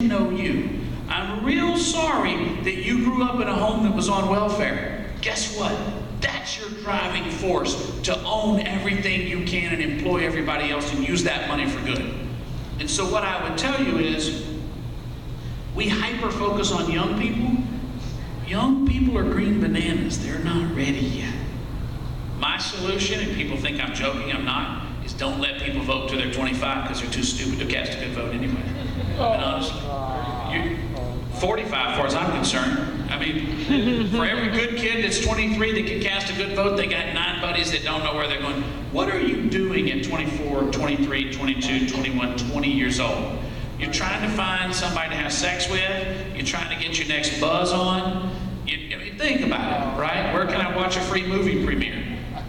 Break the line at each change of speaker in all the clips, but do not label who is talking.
know you. I'm real sorry that you grew up in a home that was on welfare. Guess what? That's your driving force to own everything you can and employ everybody else and use that money for good. And so what I would tell you is, we hyper-focus on young people. Young people are green bananas. They're not ready yet. My solution, and people think I'm joking, I'm not, is don't let people vote till they're 25 because they're too stupid to cast a good vote anyway. I mean, honestly. You're 45, as far as I'm concerned. I mean, for every good kid that's 23 that can cast a good vote, they got 9 buddies that don't know where they're going. What are you doing at 24, 23, 22, 21, 20 years old? You're trying to find somebody to have sex with. You're trying to get your next buzz on. I mean, think about it, right? Where can I watch a free movie premiere?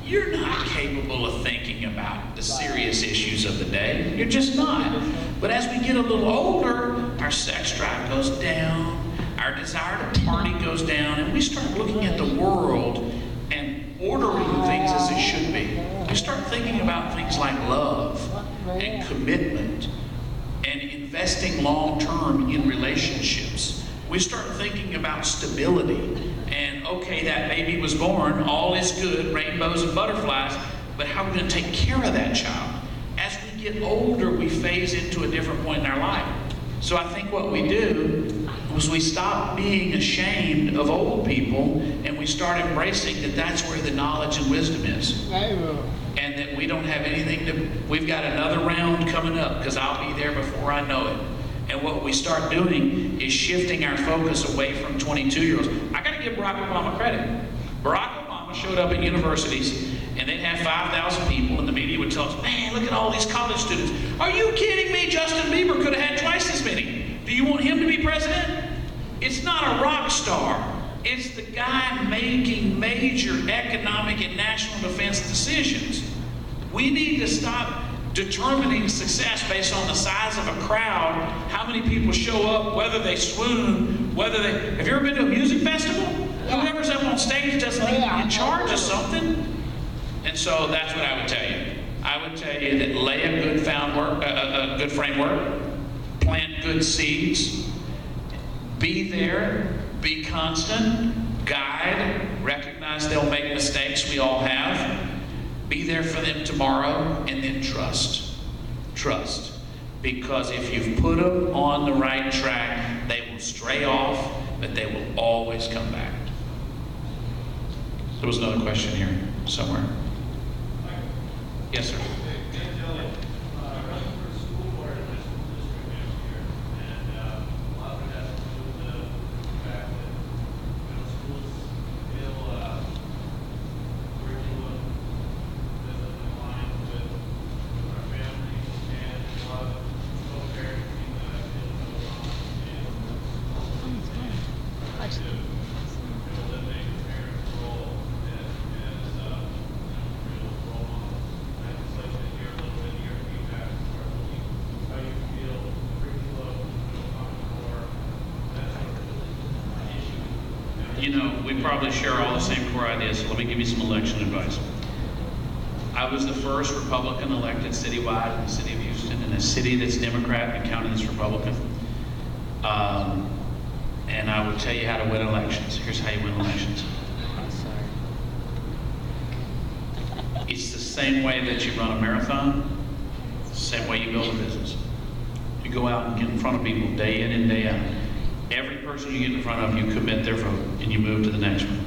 You're not capable of thinking about the serious issues of the day. You're just not. But as we get a little older, our sex drive goes down, our desire to party goes down, and we start looking at the world and ordering things as it should be. We start thinking about things like love and commitment and investing long-term in relationships. We start thinking about stability. And okay, that baby was born, all is good, rainbows and butterflies, but how are we going to take care of that child? As we get older, we phase into a different point in our life. So I think what we do is we stop being ashamed of old people and we start embracing that that's where the knowledge and wisdom is. And that we don't have anything to, we've got another round coming up because I'll be there before I know it. And what we start doing is shifting our focus away from 22-year-olds. I got to give Barack Obama credit. Barack Obama showed up at universities and they'd have 5,000 people and the media would tell us, man, look at all these college students. Are you kidding me? Justin Bieber could have had twice as many. Do you want him to be president? It's not a rock star. It's the guy making major economic and national defense decisions. We need to stop determining success based on the size of a crowd, how many people show up, whether they swoon, whether they... Have you ever been to a music festival? Whoever's up on stage doesn't need to be in charge of something. And so that's what I would tell you. I would tell you that lay a good a good framework, plant good seeds, be there, be constant, guide, recognize they'll make mistakes, we all have. Be there for them tomorrow, and then trust. Trust. Because if you've put them on the right track, they will stray off, but they will always come back. There was another question here somewhere. Yes, sir. You know, we probably share all the same core ideas, so let me give you some election advice. I was the first Republican elected citywide in the city of Houston, in a city that's Democrat and county that's Republican. And I would tell you how to win elections. Here's how you win elections. It's the same way that you run a marathon, it's the same way you build a business. You go out and get in front of people day in and day out. Every person you get in front of, you commit their vote, and you move to the next one.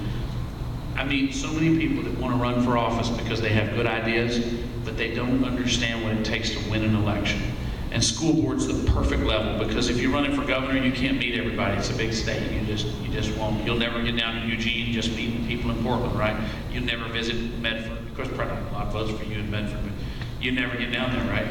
I meet so many people that want to run for office because they have good ideas, but they don't understand what it takes to win an election. And school board's the perfect level, because if you're running for governor, you can't meet everybody. It's a big state. You just won't. You'll never get down to Eugene, just meeting people in Portland, right? You'll never visit Medford. Of course, probably a lot of votes for you in Medford, but you never get down there, right?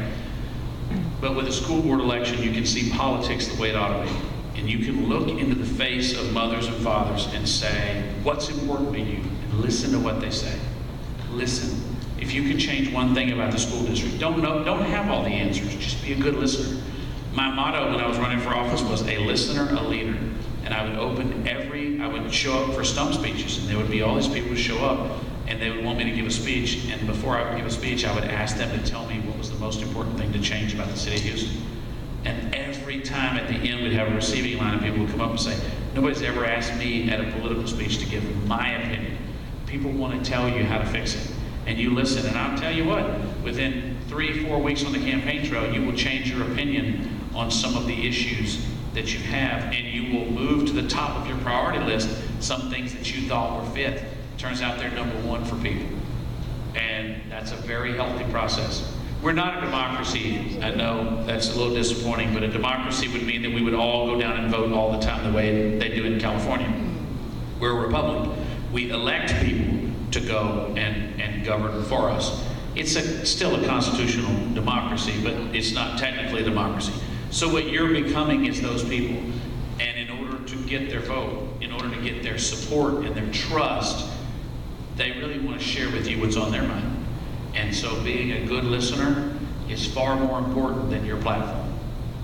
But with a school board election, you can see politics the way it ought to be. And you can look into the face of mothers and fathers and say, what's important to you? And listen to what they say. Listen. If you can change one thing about the school district, don't have all the answers, just be a good listener. My motto when I was running for office was a listener, a leader. And I would show up for stump speeches, and there would be all these people who show up, and they would want me to give a speech, and before I would give a speech, I would ask them to tell me what was the most important thing to change about the city of Houston. And every time at the end we'd have a receiving line and people would come up and say, nobody's ever asked me at a political speech to give my opinion. People want to tell you how to fix it. And you listen, and I'll tell you what, within 3-4 weeks on the campaign trail, you will change your opinion on some of the issues that you have, and you will move to the top of your priority list some things that you thought were fifth. Turns out they're number one for people. And that's a very healthy process. We're not a democracy. I know that's a little disappointing, but a democracy would mean that we would all go down and vote all the time the way they do in California. We're a republic. We elect people to go and govern for us. It's still a constitutional democracy, but it's not technically a democracy. So what you're becoming is those people. And in order to get their vote, in order to get their support and their trust, they really want to share with you what's on their mind. And so being a good listener is far more important than your platform.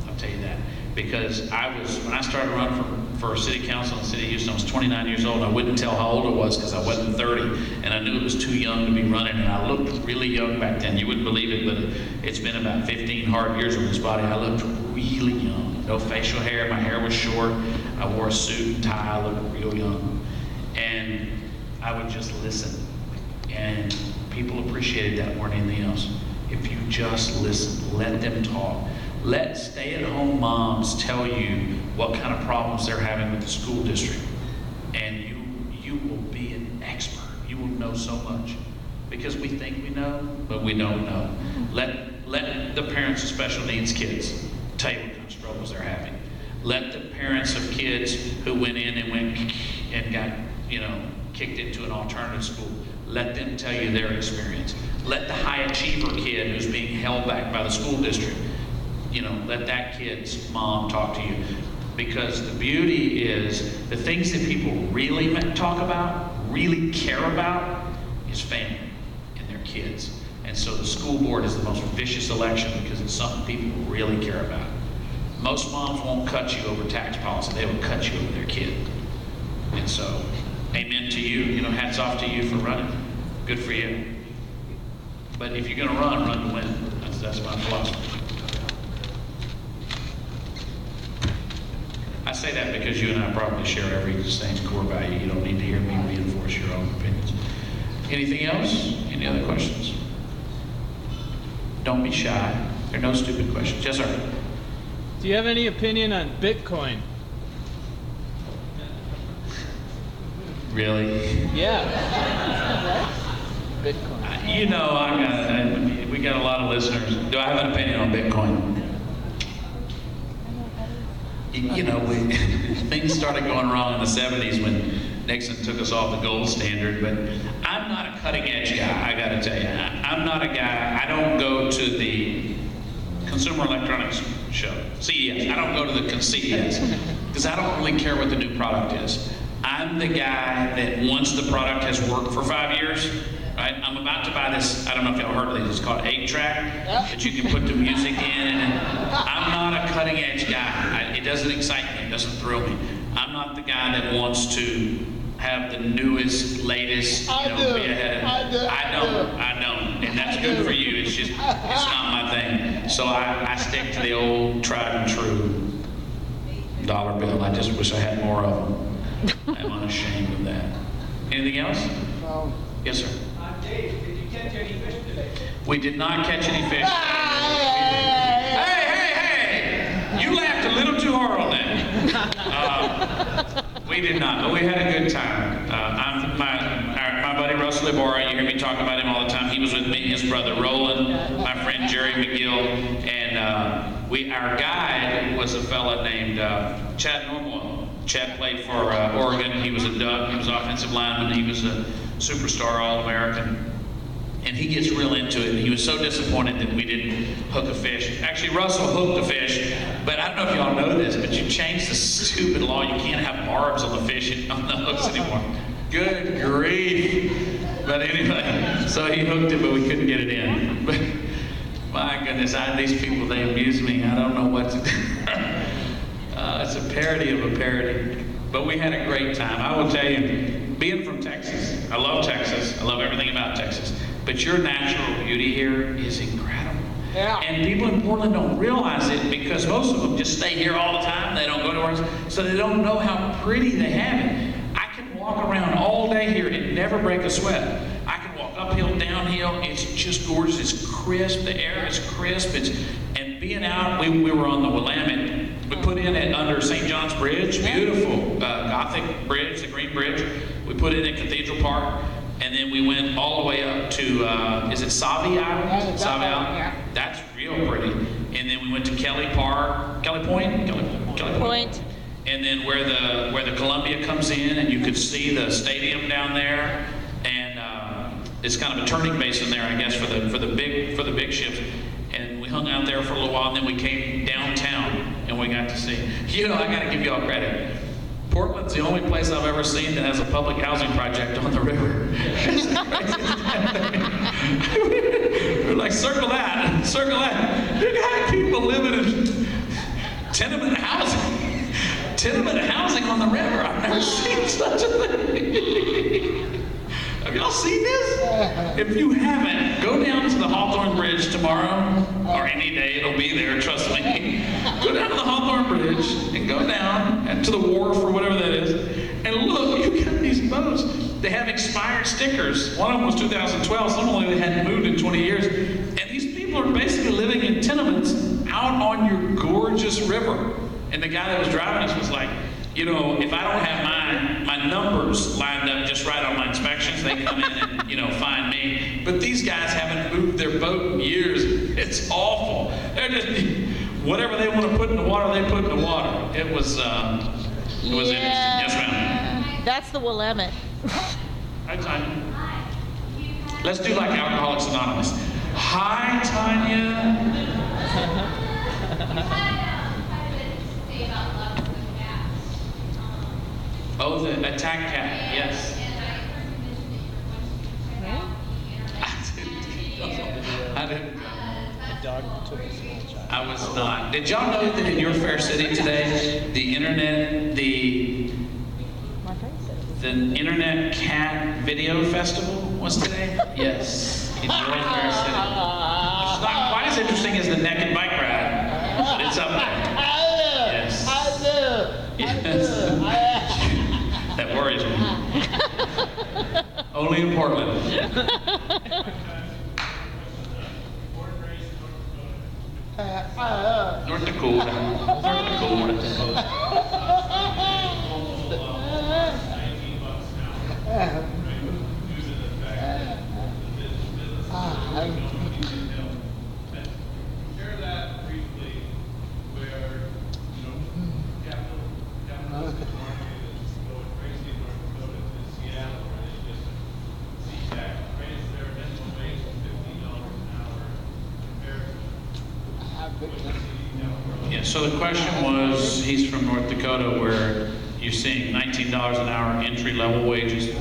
I'll tell you that. Because when I started running for city council in the city of Houston, I was 29 years old. I wouldn't tell how old I was because I wasn't 30. And I knew it was too young to be running. And I looked really young back then. You wouldn't believe it, but it's been about 15 hard years on this body. I looked really young. No facial hair. My hair was short. I wore a suit and tie. I looked real young. And I would just listen. And people appreciated that more than anything else. If you just listen, let them talk. Let stay-at-home moms tell you what kind of problems they're having with the school district. And you will be an expert. You will know so much. Because we think we know, but we don't know. Let the parents of special needs kids tell you what kind of struggles they're having. Let the parents of kids who went in and got, kicked into an alternative school, let them tell you their experience. Let the high achiever kid who's being held back by the school district, let that kid's mom talk to you. Because the beauty is the things that people really talk about, really care about, is family and their kids. And so the school board is the most vicious election because it's something people really care about. Most moms won't cut you over tax policy. They will cut you over their kid. And so, amen to you. Hats off to you for running. Good for you. But if you're going to run to win. That's my philosophy. I say that because you and I probably share every same core value. You don't need to hear me reinforce your own opinions. Anything else? Any other questions? Don't be shy. There are no stupid questions. Yes, sir.
Do you have any opinion on Bitcoin?
Really?
Yeah. Bitcoin.
We got a lot of listeners. Do I have an opinion on Bitcoin? Things started going wrong in the 70s when Nixon took us off the gold standard, but I'm not a cutting edge guy, I gotta tell you. I'm not a guy, I don't go to the Consumer Electronics Show, CES. I don't go to the CES because I don't really care what the new product is. I'm the guy that once the product has worked for 5 years, right? I'm about to buy this, I don't know if y'all heard of these, it's called 8-track, that you can put the music in. And I'm not a cutting edge guy. It doesn't excite me, it doesn't thrill me. I'm not the guy that wants to have the newest, latest, be ahead. I don't. And that's good for you. It's just, it's not my thing. So I stick to the old tried and true dollar bill. I just wish I had more of them. I'm unashamed of that. Anything else?
No.
Yes, sir.
Dave, did you catch any fish today?
We did not catch any fish. Hey! You laughed a little too hard on that. We did not, but we had a good time. My buddy Russell Ibarra, you hear me talk about him all the time. He was with me, his brother Roland, my friend Jerry McGill, and our guide was a fella named Chad Normal. Chad played for Oregon. He was a Duck. He was offensive lineman. He was a superstar All-American. And he gets real into it. And he was so disappointed that we didn't hook a fish. Actually, Russell hooked a fish. But I don't know if y'all know this, but you changed the stupid law. You can't have barbs on the fish on the hooks anymore. Good grief. But anyway, so he hooked it, but we couldn't get it in. But my goodness, these people, they amuse me. I don't know what to do. It's a parody of a parody. But we had a great time. I will tell you, being from Texas, I love Texas. I love everything about Texas. But your natural beauty here is incredible.
Yeah.
And people in Portland don't realize it because most of them just stay here all the time. They don't go anywhere else, so they don't know how pretty they have it. I can walk around all day here and never break a sweat. I can walk uphill, downhill. It's just gorgeous. It's crisp. The air is crisp. And being out, we were on the Willamette. We put in it under St. John's Bridge, beautiful Gothic bridge, the Green Bridge. We put it in Cathedral Park, and then we went all the way up to, is it Savi Island? Savi Island?
Yeah.
That's real pretty. And then we went to Kelly Park, Kelly Point? Kelly
Point.
And then where the Columbia comes in, and you could see the stadium down there, and it's kind of a turning basin there, I guess, for the big ships. And we hung out there for a little while, and then we came downtown, and we got to see. You know, I got to give y'all credit. Portland's the only place I've ever seen that has a public housing project on the river. We're like, circle that, circle that. You got people living in tenement housing on the river. I've never seen such a thing. Have y'all seen this? If you haven't, go down to the Hawthorne Bridge tomorrow, or any day, it'll be there, trust me. Go down to the Hawthorne Bridge and go down and to the wharf or whatever that is, and look, you got these boats. They have expired stickers. One of them was 2012, some of them they hadn't moved in 20 years. And these people are basically living in tenements out on your gorgeous river. And the guy that was driving us was like, you know, if I don't have my numbers lined up just right on my inspections, they come in and, you know, find me. But these guys haven't moved their boat in years. It's awful. They're just, whatever they want to put in the water, they put in the water. It was interesting. Yes, ma'am.
That's the Willamette.
Hi, Tanya. Let's do like Alcoholics Anonymous. Hi, Tanya. Oh, the attack cat, yes. I didn't go.
A dog took a small child.
I was not. Did y'all know that in your fair city today, the Internet Cat Video Festival was today? Yes, in your fair city. It's not quite as interesting as the naked bike ride, but it's up there. Yes. Yes. That worries me. Only in Portland. North Dakota. North Dakota.
Share that briefly, where capital market is going crazy in North Dakota to Seattle, where they just CTAC raised their minimum wage to $15 an hour compared to
Yeah, so the question was, he's from North Dakota, where you're seeing $19 an hour entry-level wages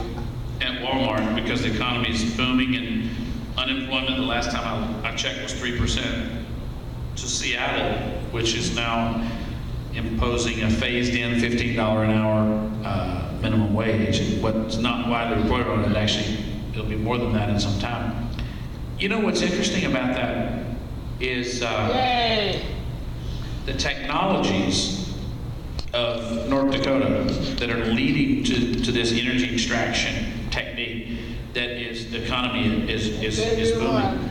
at Walmart because the economy is booming and unemployment the last time I checked was 3%. To Seattle, which is now imposing a phased-in $15 an hour minimum wage. What's not widely reported on it, actually, it'll be more than that in some time. You know what's interesting about that is the technologies of North Dakota that are leading to this energy extraction technique that is, the economy is booming.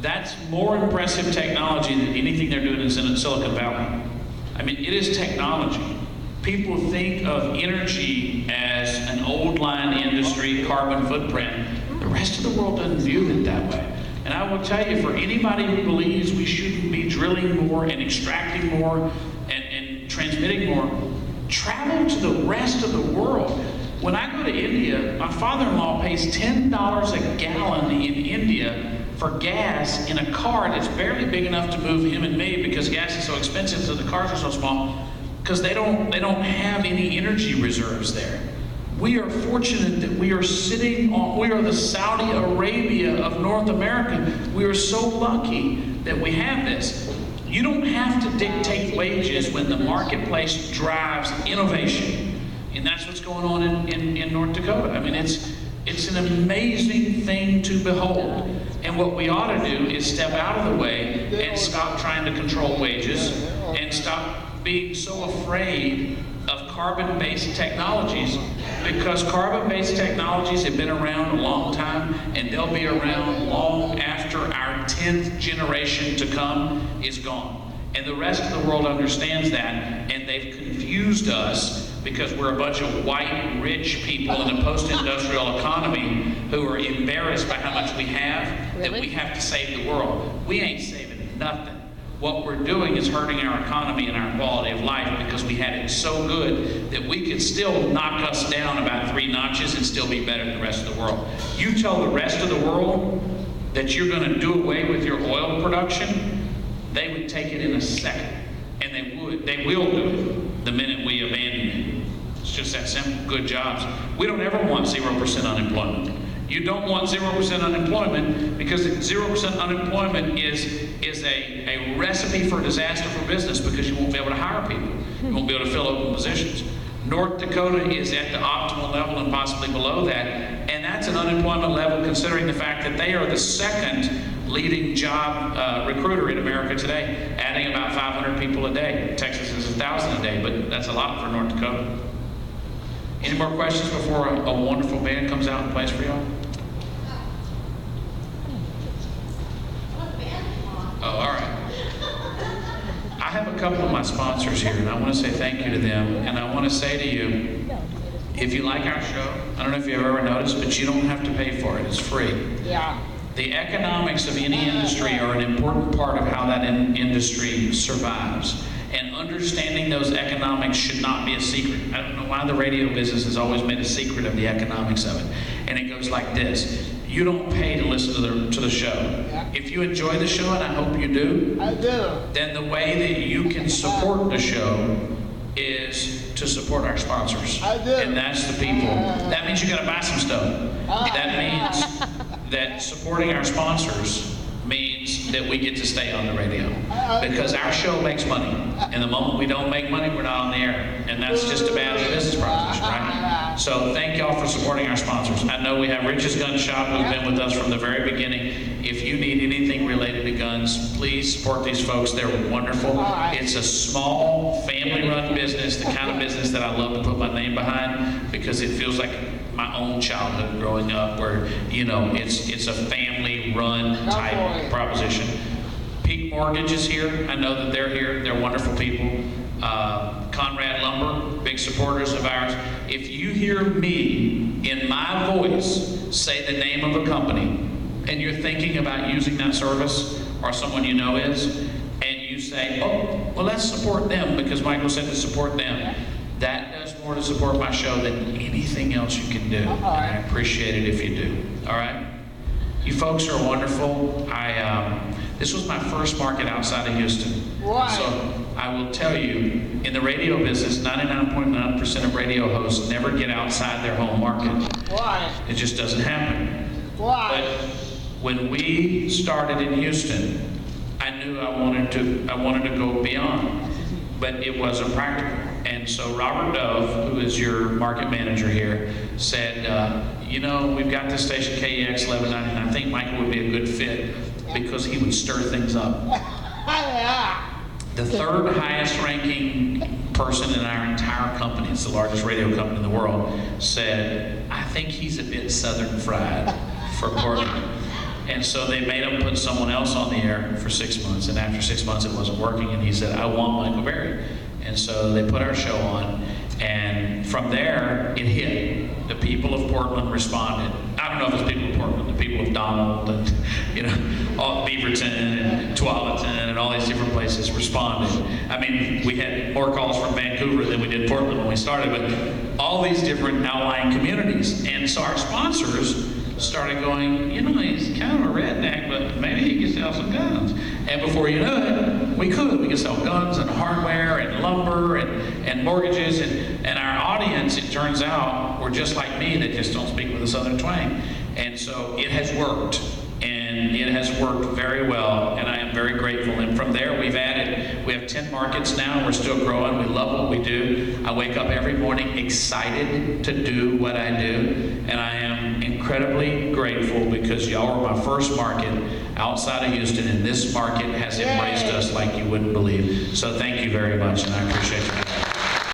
That's more impressive technology than anything they're doing in Silicon Valley. I mean, it is technology. People think of energy as an old line industry, carbon footprint. The rest of the world doesn't view it that way. And I will tell you, for anybody who believes we shouldn't be drilling more and extracting more and transmitting more, travel to the rest of the world. When I go to India, my father-in-law pays $10 a gallon in India for gas in a car that's barely big enough to move him and me because gas is so expensive, so the cars are so small, because they don't have any energy reserves there. We are fortunate that we are we are the Saudi Arabia of North America. We are so lucky that we have this. You don't have to dictate wages when the marketplace drives innovation. And that's what's going on in North Dakota. I mean, It's an amazing thing to behold. And what we ought to do is step out of the way and stop trying to control wages and stop being so afraid of carbon-based technologies, because carbon-based technologies have been around a long time and they'll be around long after our 10th generation to come is gone. And the rest of the world understands that, and they've confused us because we're a bunch of white, rich people in a post-industrial economy who are embarrassed by how much we have, that we have to save the world. We ain't saving nothing. What we're doing is hurting our economy and our quality of life because we had it so good that we could still knock us down about 3 notches and still be better than the rest of the world. You tell the rest of the world that you're going to do away with your oil production, they would take it in a second. And they would. They will do it the minute we abandon it. It's just that simple. Good jobs. We don't ever want 0% unemployment. You don't want 0% unemployment because 0% unemployment is a recipe for disaster for business, because you won't be able to hire people. You won't be able to fill open positions. North Dakota is at the optimal level and possibly below that, and that's an unemployment level considering the fact that they are the second leading job recruiter in America today, adding about 500 people a day. Texas is 1,000 a day, but that's a lot for North Dakota. Any more questions before a wonderful band comes out and plays for y'all? Oh, all right. I have a couple of my sponsors here, and I want to say thank you to them. And I want to say to you, if you like our show, I don't know if you've ever noticed, but you don't have to pay for it. It's free.
Yeah.
The economics of any industry are an important part of how that industry survives. And understanding those economics should not be a secret. I don't know why the radio business has always made a secret of the economics of it. And it goes like this. You don't pay to listen to the show.
Yeah.
If you enjoy the show, and I hope you do,
I do.
then the way that you can support the show is to support our sponsors.
I do.
And that's the people. That means you got to buy some stuff. That means that supporting our sponsors means that we get to stay on the radio, because our show makes money, and the moment we don't make money, we're not on the air, and that's just a bad business proposition, right? So thank y'all for supporting our sponsors. I know we have Rich's Gun Shop, who's been with us from the very beginning. If you need anything related to guns, please support these folks. They're wonderful. It's a small, family-run business, the kind of business that I love to put my name behind, because it feels like my own childhood growing up, where, you know, it's a family-run type proposition. Peak Mortgage is here. I know that they're here. They're wonderful people. Conrad Lumber, big supporters of ours. If you hear me in my voice say the name of a company, and you're thinking about using that service, or someone you know is, and you say, oh, well, let's support them because Michael said to support them, that does more to support my show than anything else you can do. And I appreciate it if you do. All right? You folks are wonderful. This was my first market outside of Houston.
Why?
So I will tell you, in the radio business, 99.9% of radio hosts never get outside their home market.
Why?
It just doesn't happen.
Why?
But when we started in Houston, I knew I wanted to go beyond, but it wasn't practical. And so Robert Dove, who is your market manager here, said, you know, we've got this station KEX 1190, and I think Michael would be a good fit because he would stir things up. The third highest ranking person in our entire company, it's the largest radio company in the world, said, I think he's a bit southern fried for Portland. And so they made him put someone else on the air for 6 months, and after 6 months it wasn't working, and he said, I want Michael Berry. And so they put our show on, and from there it hit. The people of Portland responded. I don't know if it's people of Portland, the people of Donald and, you know, Beaverton and Tualatin and all these different places responded. I mean, we had more calls from Vancouver than we did Portland when we started, but all these different outlying communities. And so our sponsors started going, you know, he's kind of a redneck, but maybe he can sell some guns. And before you know it, we could sell guns and hardware and lumber and mortgages, and our audience, it turns out, were just like me, that just don't speak with a southern twang. And so it has worked, and it has worked very well, and I am very grateful. And from there, we have 10 markets now. We're still growing. We love what we do. I wake up every morning excited to do what I do, and I am incredibly grateful because y'all are my first market outside of Houston, and this market has embraced us like you wouldn't believe. So thank you very much, and I appreciate you.